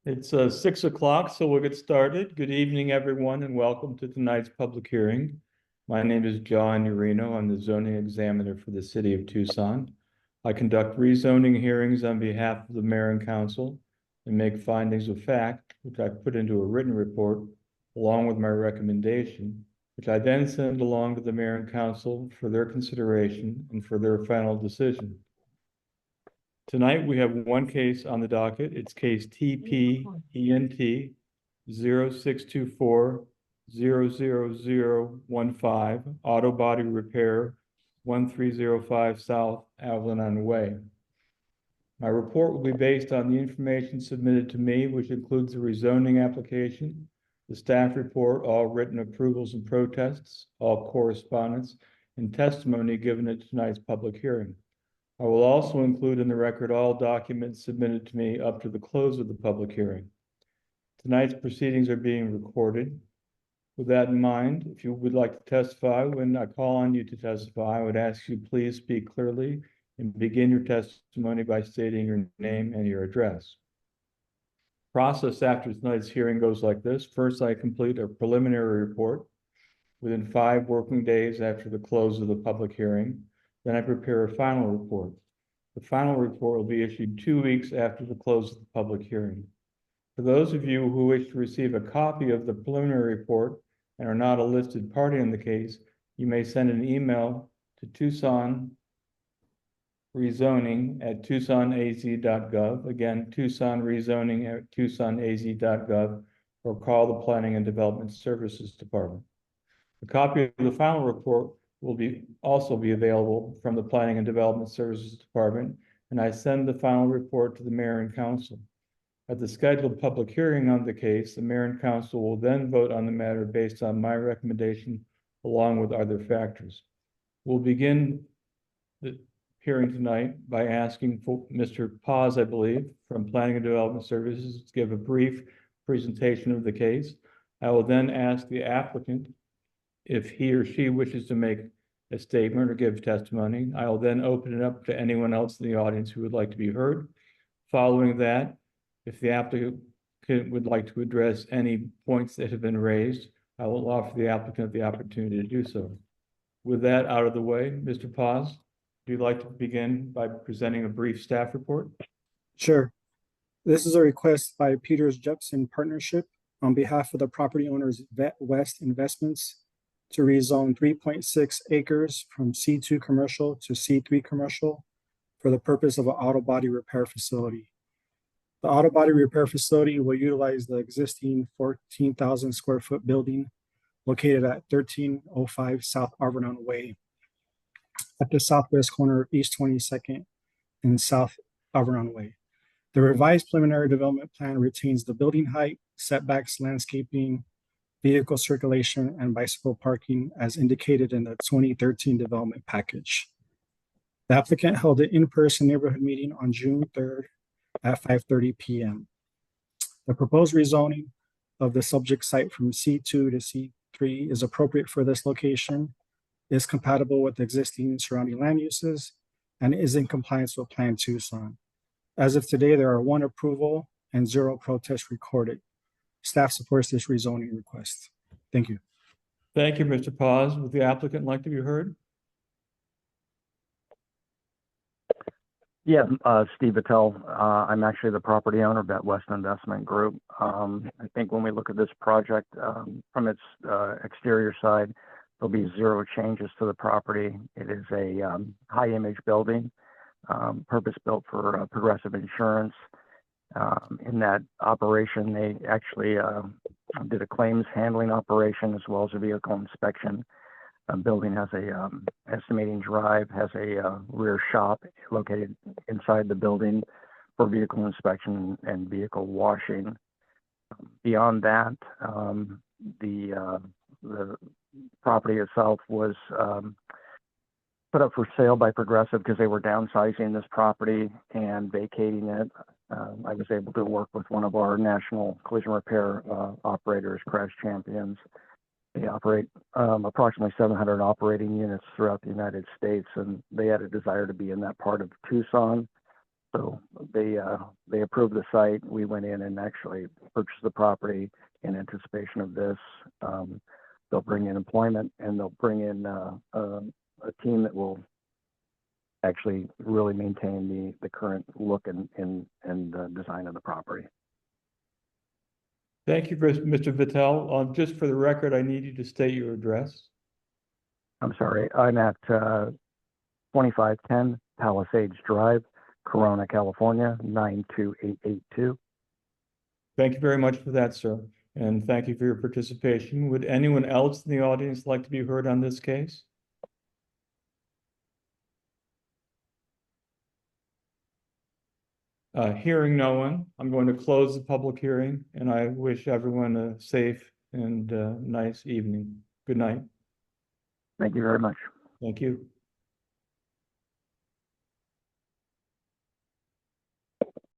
It's 6 o'clock, so we'll get started. Good evening, everyone, and welcome to tonight's public hearing. My name is John Urino. I'm the zoning examiner for the city of Tucson. I conduct rezoning hearings on behalf of the mayor and council and make findings of fact, which I put into a written report along with my recommendation, which I then send along to the mayor and council for their consideration and for their final decision. Tonight, we have one case on the docket. It's case TP-ENT 0624-00015, auto body repair, 1305 South Avalon Way. My report will be based on the information submitted to me, which includes the rezoning application, the staff report, all written approvals and protests, all correspondence, and testimony given at tonight's public hearing. I will also include in the record all documents submitted to me up to the close of the public hearing. Tonight's proceedings are being recorded. With that in mind, if you would like to testify, when I call on you to testify, I would ask you please speak clearly and begin your testimony by stating your name and your address. Process after tonight's hearing goes like this. First, I complete a preliminary report within 5 working days after the close of the public hearing. Then I prepare a final report. The final report will be issued 2 weeks after the close of the public hearing. For those of you who wish to receive a copy of the preliminary report and are not a listed party in the case, you may send an email to Tucson rezoning at tucsonaz.gov. Again, Tucson rezoning at tucsonaz.gov, or call the Planning and Development Services Department. A copy of the final report will also be available from the Planning and Development Services Department, and I send the final report to the mayor and council. At the scheduled public hearing on the case, the mayor and council will then vote on the matter based on my recommendation along with other factors. We'll begin the hearing tonight by asking for Mr. Paz, I believe, from Planning and Development Services to give a brief presentation of the case. I will then ask the applicant if he or she wishes to make a statement or give testimony. I will then open it up to anyone else in the audience who would like to be heard. Following that, if the applicant would like to address any points that have been raised, I will offer the applicant the opportunity to do so. With that out of the way, Mr. Paz, would you like to begin by presenting a brief staff report? Sure. This is a request by Peters Jepson Partnership on behalf of the property owners Vet West Investments to rezone 3.6 acres from C2 commercial to C3 commercial for the purpose of an auto body repair facility. The auto body repair facility will utilize the existing 14,000 square foot building located at 1305 South Avalon Way at the southwest corner of East 22nd and South Avalon Way. The revised preliminary development plan retains the building height, setbacks, landscaping, vehicle circulation, and bicycle parking as indicated in the 2013 development package. The applicant held an in-person neighborhood meeting on June 3rd at 5:30 p.m. The proposed rezoning of the subject site from C2 to C3 is appropriate for this location, is compatible with existing surrounding land uses, and is in compliance with Plan Tucson. As of today, there are 1 approval and 0 protests recorded. Staff supports this rezoning request. Thank you. Thank you, Mr. Paz. Would the applicant like to be heard? Yeah, Steve Attell. I'm actually the property owner of Vet West Investment Group. I think when we look at this project from its exterior side, there'll be 0 changes to the property. It is a high image building, purpose-built for Progressive Insurance. In that operation, they actually did a claims handling operation as well as a vehicle inspection. Building has a estimating drive, has a rear shop located inside the building for vehicle inspection and vehicle washing. Beyond that, the property itself was put up for sale by Progressive because they were downsizing this property and vacating it. I was able to work with one of our national collision repair operators, Crash Champions. They operate approximately 700 operating units throughout the United States, and they had a desire to be in that part of Tucson. So they approved the site. We went in and actually purchased the property in anticipation of this. They'll bring in employment, and they'll bring in a team that will actually really maintain the current look and design of the property. Thank you, Mr. Vitale. Just for the record, I need you to state your address. I'm sorry, I'm at 2510 Palisades Drive, Corona, California, 92882. Thank you very much for that, sir. And thank you for your participation. Would anyone else in the audience like to be heard on this case? Hearing no one, I'm going to close the public hearing, and I wish everyone a safe and nice evening. Good night. Thank you very much. Thank you.